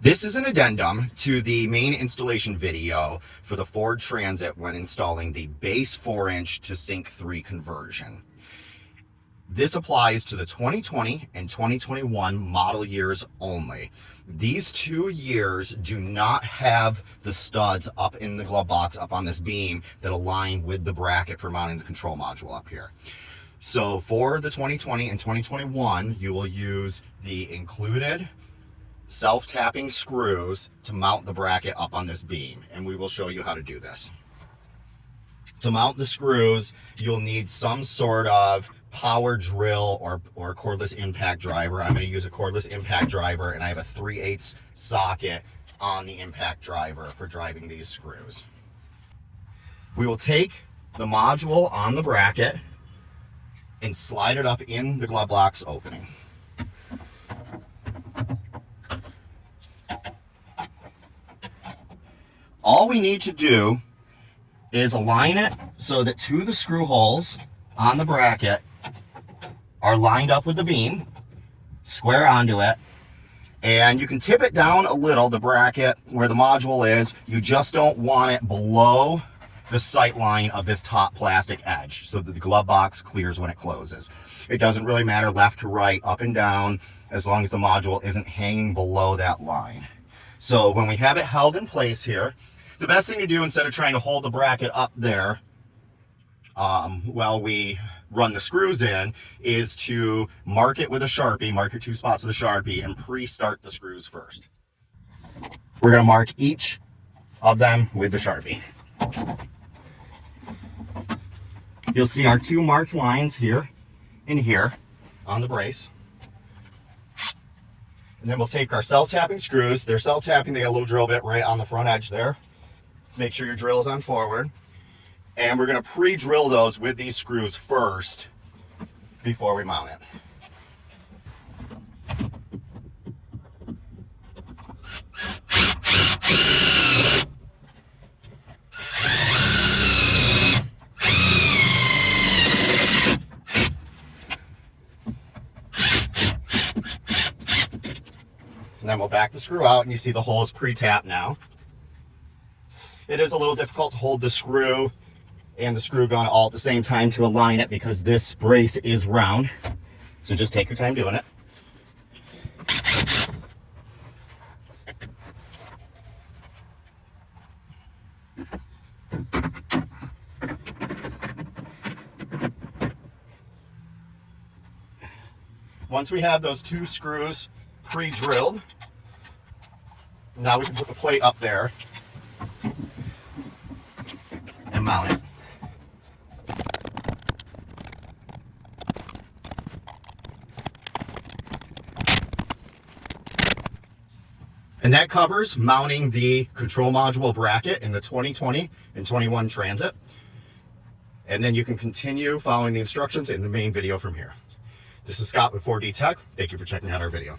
This is an addendum to the main installation video for the Ford Transit when installing the base 4-inch to Sync 3 conversion. This applies to the 2020 and 2021 model years only. These 2 years do not have the studs up in the glove box up on this beam that align with the bracket for mounting the control module up here. So for the 2020 and 2021, you will use the included self-tapping screws to mount the bracket up on this beam, and we will show you how to do this. To mount the screws, you'll need some sort of power drill or cordless impact driver. I'm going to use a cordless impact driver, and I have a 3/8 socket on the impact driver for driving these screws. We will take the module on the bracket and slide it up in the glove box opening. All we need to do is align it so that 2 of the screw holes on the bracket are lined up with the beam, square onto it, and you can tip it down a little, the bracket where the module is. You just don't want it below the sight line of this top plastic edge so that the glove box clears when it closes. It doesn't really matter left to right, up and down, as long as the module isn't hanging below that line. So when we have it held in place here, the best thing to do, instead of trying to hold the bracket up there while we run the screws in, is to mark it with a Sharpie, mark your 2 spots with a Sharpie, and pre-start the screws first. We're going to mark each of them with the Sharpie. You'll see our 2 marked lines here and here on the brace. And then we'll take our self-tapping screws. They're self-tapping, they got a little drill bit right on the front edge there. Make sure your drill is on forward. And we're going to pre-drill those with these screws first before we mount it. And then we'll back the screw out, and you see the hole is pre-tapped now. It is a little difficult to hold the screw and the screw gun all at the same time to align it because this brace is round. So just take your time doing it. Once we have those 2 screws pre-drilled, now we can put the plate up there and mount it. And that covers mounting the control module bracket in the 2020 and 21 Transit. And then you can continue following the instructions in the main video from here. This is Scott with 4D Tech. Thank you for checking out our video.